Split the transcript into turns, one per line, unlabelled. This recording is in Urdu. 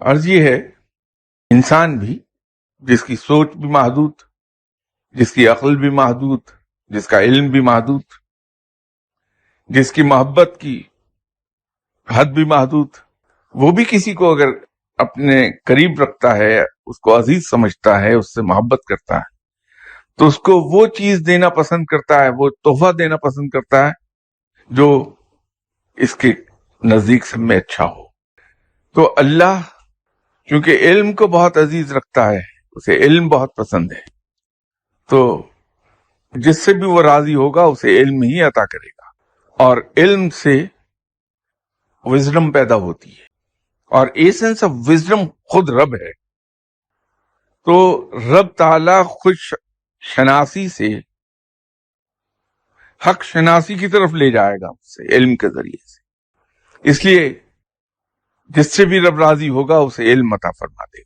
عرض یہ ہے انسان بھی جس کی سوچ بھی محدود، جس کی عقل بھی محدود، جس کا علم بھی محدود، جس کی محبت کی حد بھی محدود، وہ بھی کسی کو اگر اپنے قریب رکھتا ہے، اس کو عزیز سمجھتا ہے، اس سے محبت کرتا ہے، تو اس کو وہ چیز دینا پسند کرتا ہے، وہ تحفہ دینا پسند کرتا ہے جو اس کے نزدیک سب میں اچھا ہو۔ تو اللہ چونکہ علم کو بہت عزیز رکھتا ہے، اسے علم بہت پسند ہے، تو جس سے بھی وہ راضی ہوگا اسے علم ہی عطا کرے گا، اور علم سے وزڈم پیدا ہوتی ہے، اور ایسنس آف وزڈم خود رب ہے۔ تو رب تعالی خود شناسی سے حق شناسی کی طرف لے جائے گا اسے علم کے ذریعے سے، اس لیے جس سے بھی رب راضی ہوگا اسے علم عطا فرما دے گا۔